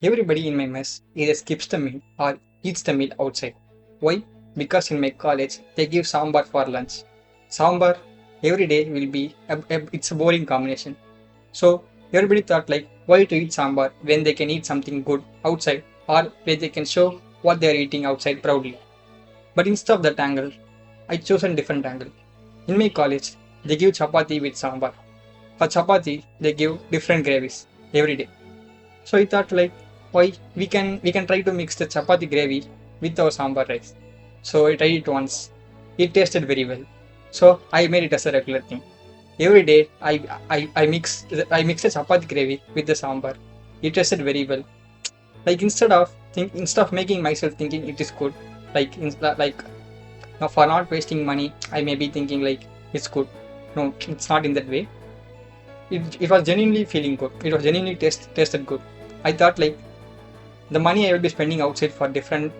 Everybody in my mess either skips the meal or eats the meal outside. Why? Because in my college they give sambar for lunch. Sambar every day will be it's a boring combination. So everybody thought like why to eat sambar when they can eat something good outside or where they can show what they are eating outside proudly. But instead of that angle, I chose a different angle. In my college, they give chapati with sambar. For chapati, they give different gravies every day. So I thought like why we can try to mix the chapati gravy with our sambar rice. So I tried it once. It tasted very well. So I made it as a regular thing. Every day I mix the chapati gravy with the sambar. It tasted very well. Like instead of making myself thinking it is good, like now for not wasting money, I may be thinking like it's good. No, it's not in that way. It was genuinely feeling good. It was genuinely tasted good. I thought like the money I will be spending outside for different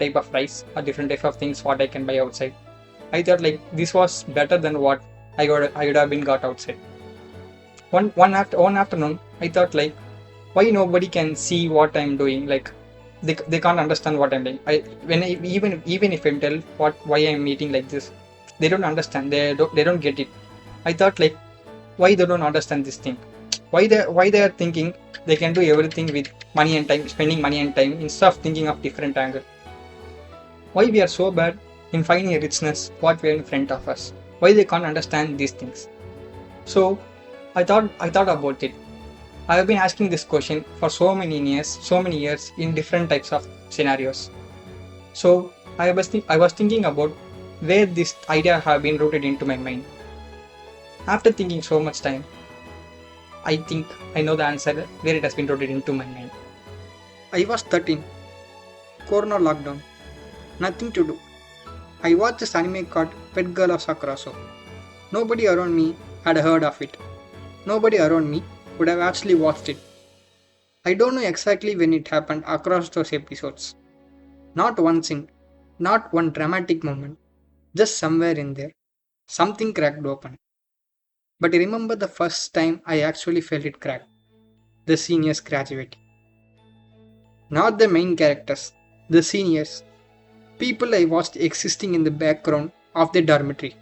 type of rice or different type of things what I can buy outside. I thought like this was better than what I would have been got outside. One afternoon I thought like why nobody can see what I'm doing, like they can't understand what I'm doing. Even if I'm tell what why I'm eating like this, they don't understand, they don't get it. I thought like why they don't understand this thing, why they are thinking they can do everything with money and time, spending money and time instead of thinking of different angle. Why we are so bad in finding a richness what we are in front of us, why they can't understand these things. So I thought about it. I have been asking this question for so many years in different types of scenarios. So I was thinking about where this idea have been rooted into my mind. After thinking so much time, I think I know the answer where it has been rooted into my mind. I was 13, Corona lockdown, nothing to do. I watched this anime called Pet Girl of Sakurasou. Nobody around me had heard of it. Nobody around me would have actually watched it. I don't know exactly when it happened across those episodes. Not one scene, not one dramatic moment, just somewhere in there. Something cracked open. But I remember the first time I actually felt it crack. The seniors graduating. Not the main characters, the seniors. People I watched existing in the background of the dormitory.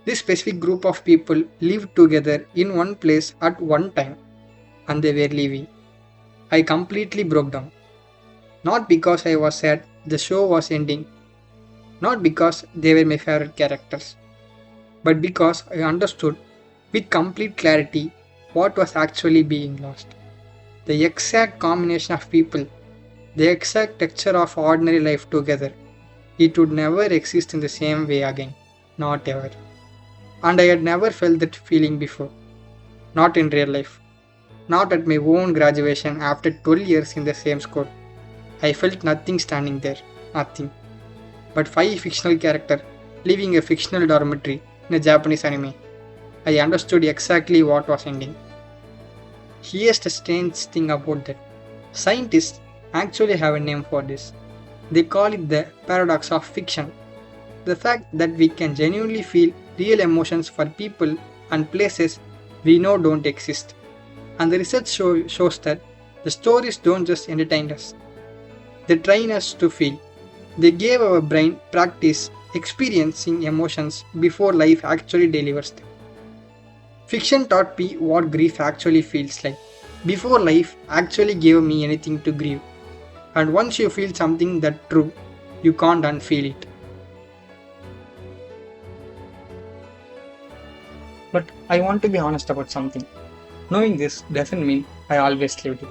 This specific group of people lived together in one place at one time and they were leaving. I completely broke down. Not because I was sad the show was ending, not because they were my favorite characters, but because I understood with complete clarity what was actually being lost. The exact combination of people, the exact texture of ordinary life together, it would never exist in the same way again. Not ever. And I had never felt that feeling before. Not in real life. Not at my own graduation after 12 years in the same school. I felt nothing standing there. Nothing. But five fictional characters living a fictional dormitory in a Japanese anime. I understood exactly what was ending. Here's the strange thing about that. Scientists actually have a name for this. They call it the paradox of fiction. The fact that we can genuinely feel real emotions for people and places we know don't exist. And the research shows that the stories don't just entertain us, they train us to feel. They gave our brain practice experiencing emotions before life actually delivers them. Fiction taught me what grief actually feels like before life actually gave me anything to grieve. And once you feel something that true, you can't unfeel it. But I want to be honest about something. Knowing this doesn't mean I always lived it.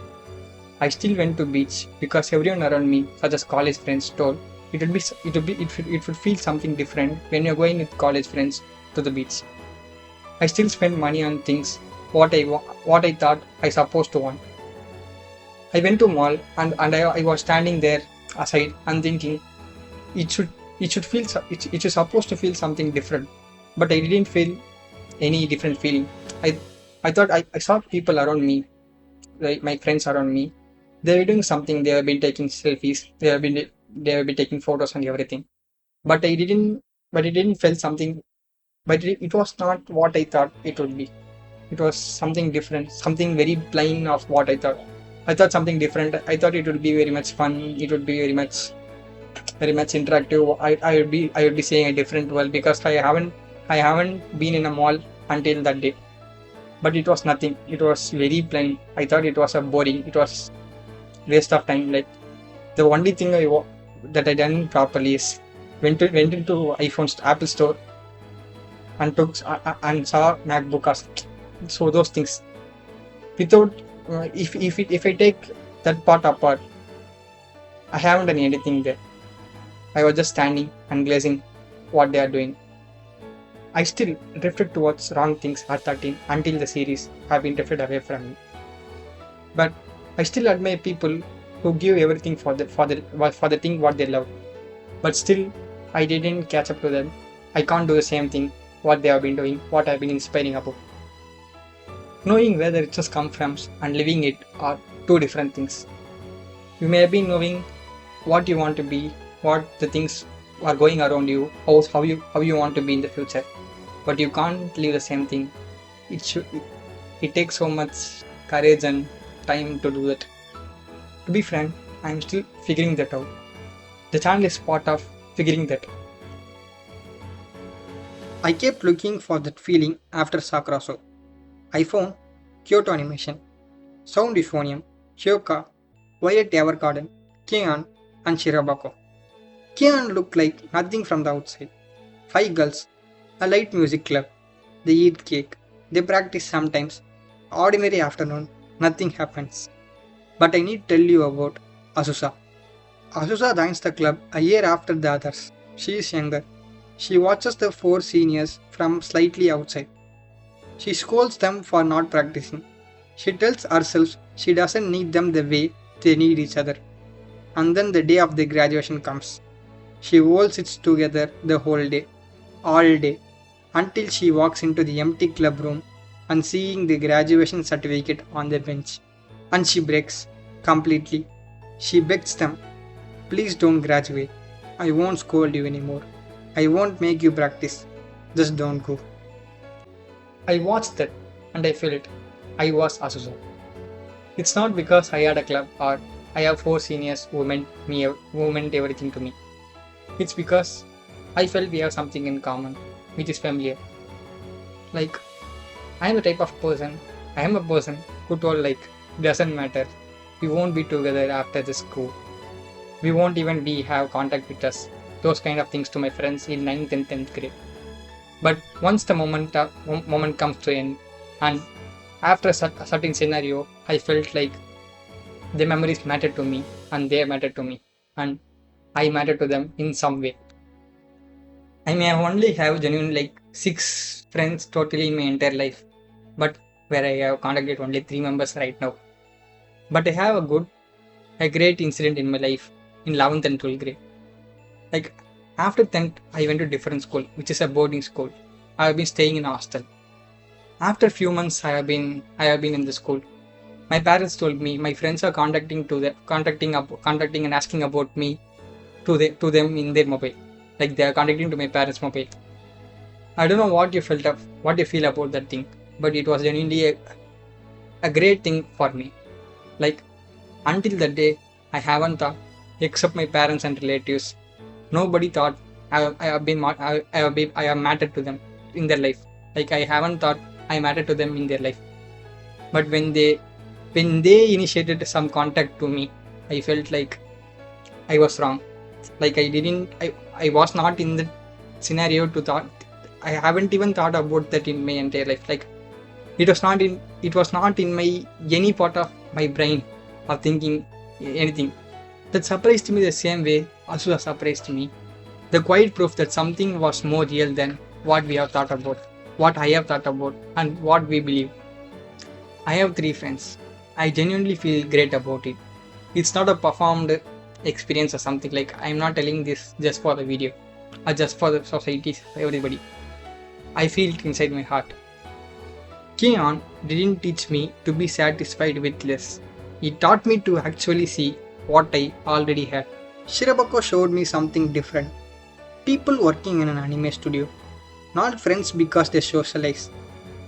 I still went to beach because everyone around me, such as college friends, told it would feel something different when you're going with college friends to the beach. I still spent money on things what I thought I supposed to want. I went to mall and I was standing there aside and thinking it should it should supposed to feel something different, but I didn't feel any different feeling. I I thought I saw people around me, like my friends around me. They were doing something. They have been taking selfies. They have been taking photos and everything. But I didn't. But it didn't feel something. But it was not what I thought it would be. It was something different. Something very plain of what I thought. I thought something different. I thought it would be very much fun. It would be very much interactive. I would be seeing a different world because I haven't been in a mall until that day. But it was nothing. It was very plain. I thought it was a boring. It was waste of time. Like the only thing that I done properly is went into iPhone's Apple Store and and saw MacBook as so those things without if I take that part apart, I haven't done anything there. I was just standing and glazing what they are doing. I still drifted towards wrong things at 13 until the series have been drifted away from me. But I still admire people who give everything for the thing what they love. But still, I didn't catch up to them. I can't do the same thing what they have been doing, what I've been inspiring about. Knowing where the riches come from and living it are two different things. You may be knowing what you want to be, what the things are going around you, how you want to be in the future, but you can't live the same thing. It takes so much courage and time to do that. To be frank, I am still figuring that out. The channel is part of figuring that. I kept looking for that feeling after Sakurasou. I found Kyoto animation, Sound Euphonium, Hyoka, Violet Evergarden, Kian, and Shirobako. Kian looked like nothing from the outside. Five girls, a light music club. They eat cake. They practice sometimes. Ordinary afternoon, nothing happens. But I need to tell you about Asusa. Asusa joins the club a year after the others. She is younger. She watches the four seniors from slightly outside. She scolds them for not practicing. She tells herself she doesn't need them the way they need each other. And then the day of the graduation comes. She all sits together the whole day, all day, until she walks into the empty club room and seeing the graduation certificate on the bench. And she breaks completely. She begs them, please don't graduate. I won't scold you anymore. I won't make you practice. Just don't go. I watched that and I felt I was Asusa. It's not because I had a club or I have four seniors who meant everything to me. It's because I felt we have something in common, which is familiar. Like I am the type of person. I am a person who told like doesn't matter. We won't be together after this school. We won't even be have contact with us. Those kind of things to my friends in 9th and 10th grade. But once the moment comes to end, and after a certain scenario, I felt like the memories mattered to me, and they mattered to me, and I mattered to them in some way. I may only have genuine like six friends totally in my entire life, but where I have contacted only three members right now. But I have a great incident in my life in 11th and 12th grade. Like after 10th, I went to different school, which is a boarding school. I have been staying in a hostel. After few months, I have been in the school. My parents told me my friends are contacting and asking about me to them in their mobile, like they are contacting to my parents' mobile. I don't know what you feel about that thing, but it was genuinely a great thing for me. Like until that day, I haven't thought, except my parents and relatives. Nobody thought I have mattered to them in their life. Like I haven't thought I mattered to them in their life. But when they initiated some contact to me, I felt like I was wrong. Like I was not in the scenario to thought. I haven't even thought about that in my entire life. Like it was not in my any part of my brain of thinking anything. That surprised me the same way also surprised me. The quiet proof that something was more real than what we have thought about, what I have thought about, and what we believe. I have three friends. I genuinely feel great about it. It's not a performed experience or something. Like I'm not telling this just for the video or just for the society, everybody. I feel it inside my heart. Keon didn't teach me to be satisfied with less. He taught me to actually see what I already had. Shirobako showed me something different. People working in an anime studio, not friends because they socialize,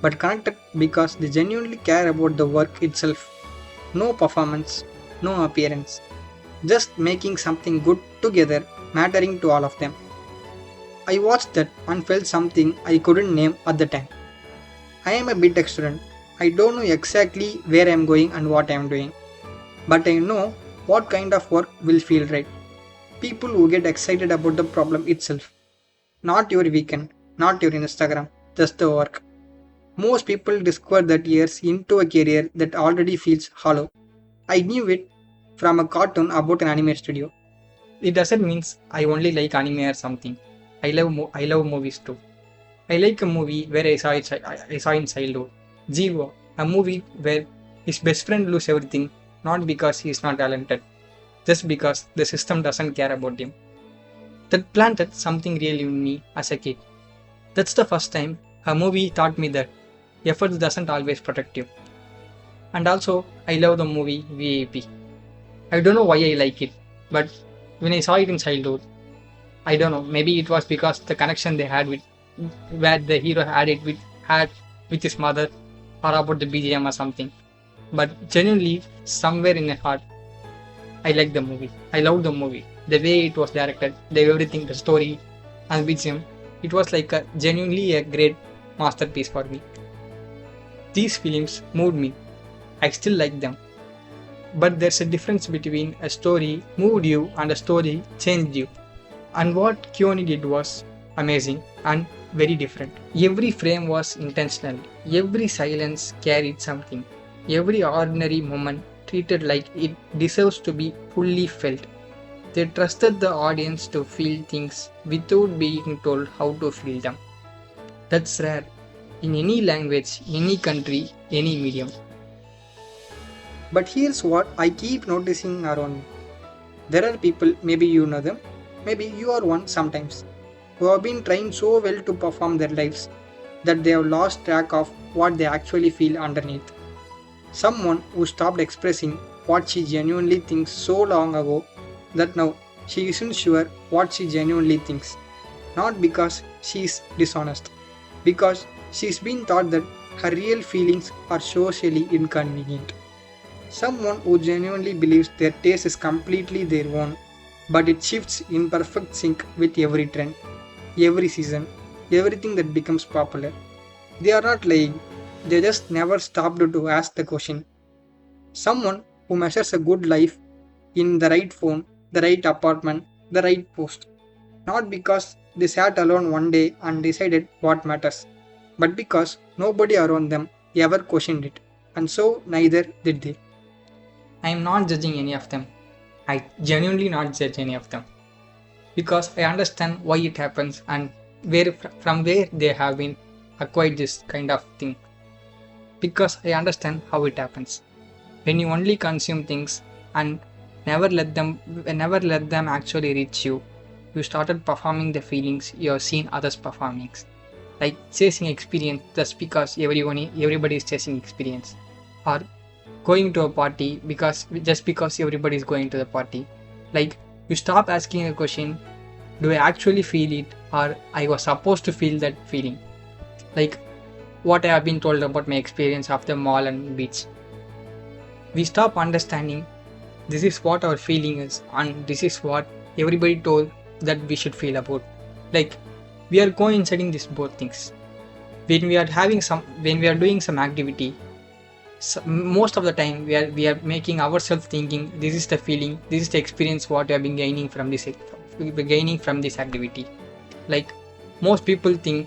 but connected because they genuinely care about the work itself. No performance, no appearance, just making something good together, mattering to all of them. I watched that and felt something I couldn't name at the time. I am a bit student. I don't know exactly where I am going and what I am doing, but I know what kind of work will feel right. People who get excited about the problem itself, not your weekend, not your Instagram, just the work. Most people discover that years into a career that already feels hollow. I knew it from a cartoon about an anime studio. It doesn't mean I only like anime or something. I love movies too. I like a movie where I saw in childhood. Jiva, a movie where his best friend loses everything, not because he is not talented, just because the system doesn't care about him. That planted something real in me as a kid. That's the first time a movie taught me that effort doesn't always protect you. And also, I love the movie VAP. I don't know why I like it, but when I saw it in childhood, I don't know. Maybe it was because the connection they had with where the hero had with his mother, or about the BGM or something. But genuinely, somewhere in my heart, I like the movie. I love the movie. The way it was directed, the everything, the story, and BGM. It was like a genuinely a great masterpiece for me. These films moved me. I still like them. But there's a difference between a story moved you and a story changed you. And what Keone did was amazing and very different. Every frame was intentional, every silence carried something, every ordinary moment treated like it deserves to be fully felt. They trusted the audience to feel things without being told how to feel them. That's rare in any language, any country, any medium. But here's what I keep noticing around me. There are people, maybe you know them, maybe you are one sometimes, who have been trying so well to perform their lives that they have lost track of what they actually feel underneath. Someone who stopped expressing what she genuinely thinks so long ago that now she isn't sure what she genuinely thinks. Not because she is dishonest, because she's been taught that her real feelings are socially inconvenient. Someone who genuinely believes their taste is completely their own, but it shifts in perfect sync with every trend, every season, everything that becomes popular. They are not lying, they just never stopped to ask the question. Someone who measures a good life in the right phone, the right apartment, the right post. Not because they sat alone one day and decided what matters, but because nobody around them ever questioned it, and so neither did they. I am not judging any of them. I genuinely not judge any of them because I understand why it happens and from where they have been acquired this kind of thing. Because I understand how it happens. When you only consume things and never let them actually reach you, you started performing the feelings you have seen others performing. Like chasing experience just because everybody is chasing experience. Or going to a party because everybody is going to the party. Like you stop asking a question, do I actually feel it or I was supposed to feel that feeling? Like what I have been told about my experience of the mall and beach. We stop understanding this is what our feeling is and this is what everybody told that we should feel about. Like we are coinciding these both things. When we are doing some activity, so most of the time we are making ourselves thinking this is the feeling, this is the experience what we have been gaining from this activity. Like most people think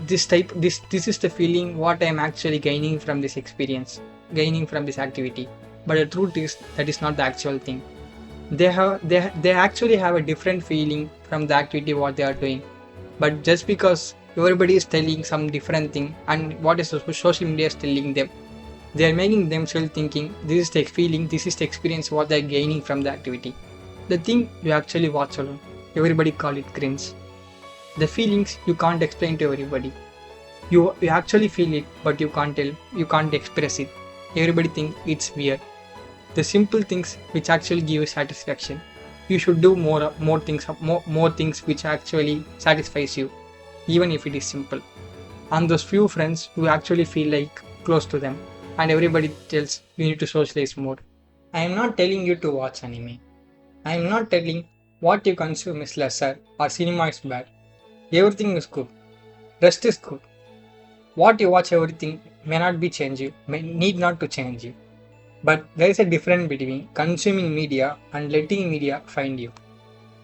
this is the feeling what I am actually gaining from this experience, gaining from this activity. But the truth is that is not the actual thing. They actually have a different feeling from the activity what they are doing. But just because everybody is telling some different thing and what is social media is telling them, they are making themselves thinking this is the feeling, this is the experience what they are gaining from the activity. The thing you actually watch alone, everybody call it cringe. The feelings you can't explain to everybody. You actually feel it, but you can't express it. Everybody think it's weird. The simple things which actually give you satisfaction. You should do more things which actually satisfies you, even if it is simple. And those few friends who actually feel like close to them. and everybody tells you need to socialize more. I am not telling you to watch anime. I am not telling what you consume is lesser or cinema is bad. Everything is good. Rest is good. What you watch, everything may not be change you, may need not to change you. But there is a difference between consuming media and letting media find you.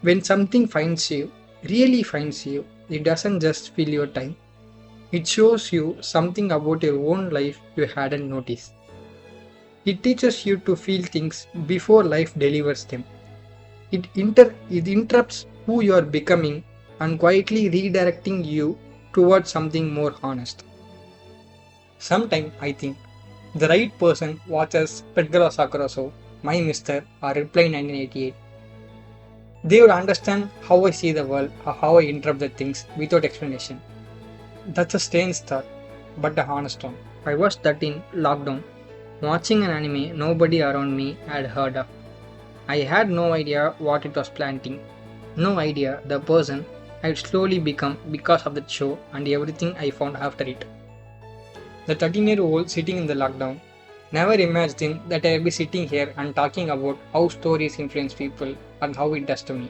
When something finds you, really finds you, it doesn't just fill your time. It shows you something about your own life you hadn't noticed. It teaches you to feel things before life delivers them. It interrupts who you are becoming and quietly redirecting you towards something more honest. Sometimes I think the right person watches Pedro Sakurasou, My Mister, or Reply 1988. They would understand how I see the world or how I interrupt the things without explanation. That's a strange thought, but a honest one. I was that in lockdown, watching an anime nobody around me had heard of. I had no idea what it was planting, no idea the person I'd slowly become because of that show and everything I found after it. The 13-year-old sitting in the lockdown never imagined that I'd be sitting here and talking about how stories influence people and how it does to me.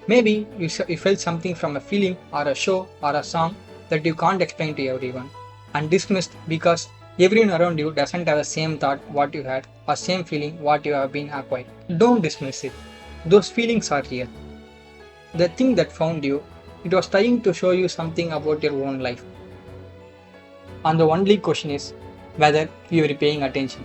Maybe you felt something from a film or a show or a song that you can't explain to everyone and dismissed because everyone around you doesn't have the same thought what you had or same feeling what you have been acquired. Don't dismiss it. Those feelings are real. The thing that found you, it was trying to show you something about your own life. And the only question is whether you are paying attention.